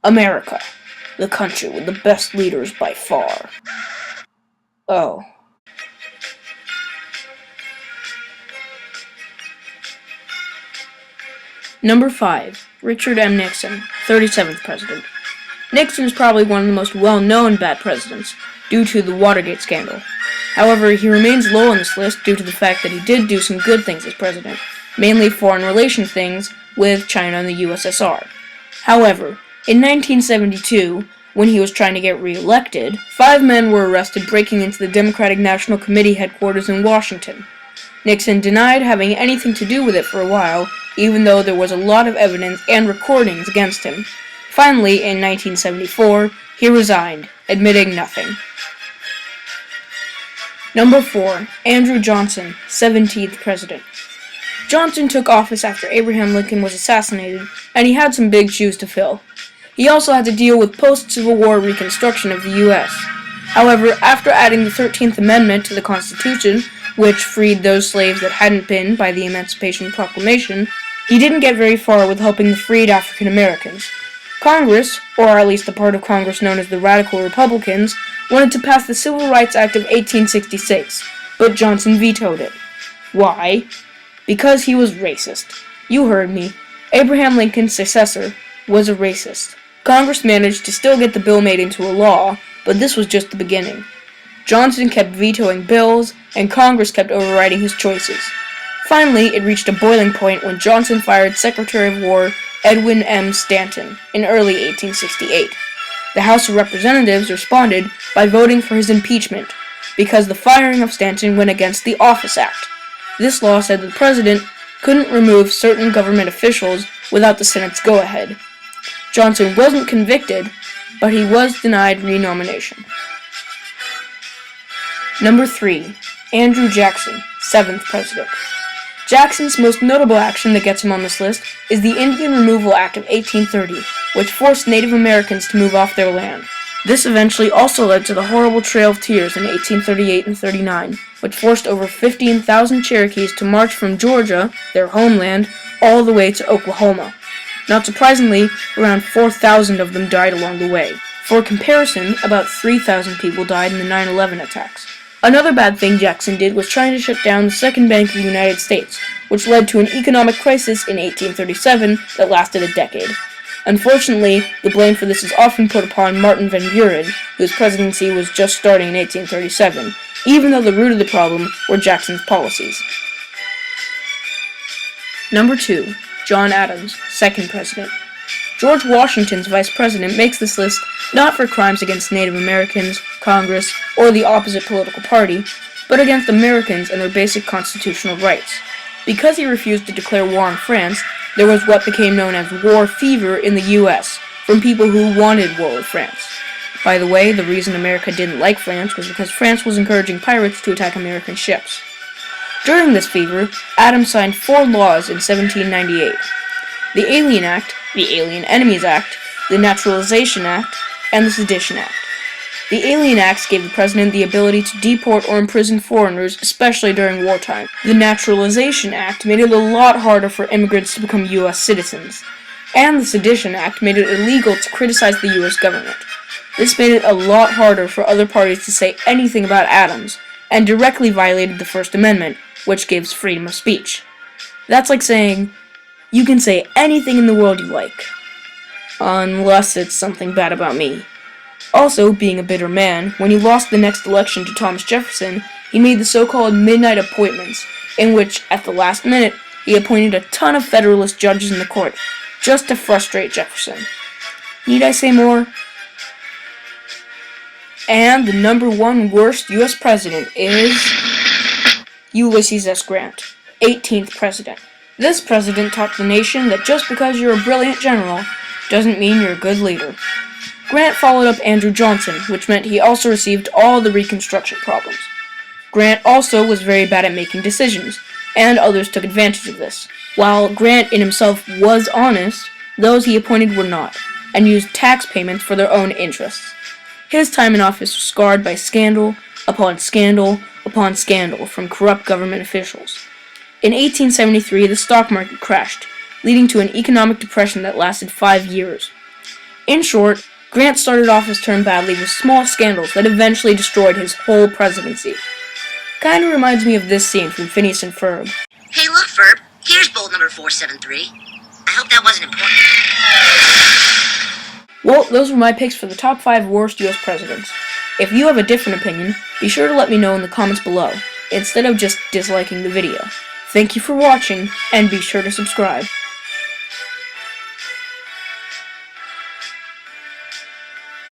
America, the country with the best leaders by far. Oh. Number 5. Richard M. Nixon, 37th President. Nixon is probably one of the most well-known bad presidents, due to the Watergate scandal. However, he remains low on this list due to the fact that he did do some good things as president, mainly foreign relations things with China and the USSR. However, in 1972, when he was trying to get re-elected, 5 men were arrested breaking into the Democratic National Committee headquarters in Washington. Nixon denied having anything to do with it for a while, even though there was a lot of evidence and recordings against him. Finally, in 1974, he resigned, admitting nothing. Number 4. Andrew Johnson, 17th President. Johnson took office after Abraham Lincoln was assassinated, and he had some big shoes to fill. He also had to deal with post-Civil War reconstruction of the U.S. However, after adding the 13th Amendment to the Constitution, which freed those slaves that hadn't been by the Emancipation Proclamation, he didn't get very far with helping the freed African Americans. Congress, or at least the part of Congress known as the Radical Republicans, wanted to pass the Civil Rights Act of 1866, but Johnson vetoed it. Why? Because he was racist. You heard me. Abraham Lincoln's successor was a racist. Congress managed to still get the bill made into a law, but this was just the beginning. Johnson kept vetoing bills, and Congress kept overriding his choices. Finally, it reached a boiling point when Johnson fired Secretary of War Edwin M. Stanton in early 1868. The House of Representatives responded by voting for his impeachment, because the firing of Stanton went against the Office Act. This law said that the president couldn't remove certain government officials without the Senate's go-ahead. Johnson wasn't convicted, but he was denied renomination. Number 3. Andrew Jackson, 7th President. Jackson's most notable action that gets him on this list is the Indian Removal Act of 1830, which forced Native Americans to move off their land. This eventually also led to the horrible Trail of Tears in 1838 and 39, which forced over 15,000 Cherokees to march from Georgia, their homeland, all the way to Oklahoma. Not surprisingly, around 4,000 of them died along the way. For comparison, about 3,000 people died in the 9/11 attacks. Another bad thing Jackson did was trying to shut down the Second Bank of the United States, which led to an economic crisis in 1837 that lasted a decade. Unfortunately, the blame for this is often put upon Martin Van Buren, whose presidency was just starting in 1837, even though the root of the problem were Jackson's policies. Number 2. John Adams, 2nd President. George Washington's vice president makes this list not for crimes against Native Americans, Congress, or the opposite political party, but against Americans and their basic constitutional rights. Because he refused to declare war on France, there was what became known as war fever in the U.S. from people who wanted war with France. By the way, the reason America didn't like France was because France was encouraging pirates to attack American ships. During this fever, Adams signed 4 laws in 1798. The Alien Act, the Alien Enemies Act, the Naturalization Act, and the Sedition Act. The Alien Acts gave the president the ability to deport or imprison foreigners, especially during wartime. The Naturalization Act made it a lot harder for immigrants to become U.S. citizens. And the Sedition Act made it illegal to criticize the U.S. government. This made it a lot harder for other parties to say anything about Adams, and directly violated the First Amendment, which gives freedom of speech. That's like saying, you can say anything in the world you like, unless it's something bad about me. Also, being a bitter man, when he lost the next election to Thomas Jefferson, he made the so-called midnight appointments, in which, at the last minute, he appointed a ton of Federalist judges in the court, just to frustrate Jefferson. Need I say more? And the number 1 worst U.S. president is Ulysses S. Grant, 18th President. This president taught the nation that just because you're a brilliant general doesn't mean you're a good leader. Grant followed up Andrew Johnson, which meant he also received all the Reconstruction problems. Grant also was very bad at making decisions, and others took advantage of this. While Grant in himself was honest, those he appointed were not, and used tax payments for their own interests. His time in office was scarred by scandal upon scandal upon scandal from corrupt government officials. In 1873, the stock market crashed, leading to an economic depression that lasted 5 years. In short, Grant started off his term badly with small scandals that eventually destroyed his whole presidency. Kinda reminds me of this scene from Phineas and Ferb. Hey, look, Ferb. Here's bolt number 473. I hope that wasn't important. Well, those were my picks for the top 5 worst US presidents. If you have a different opinion, be sure to let me know in the comments below, instead of just disliking the video. Thank you for watching, and be sure to subscribe.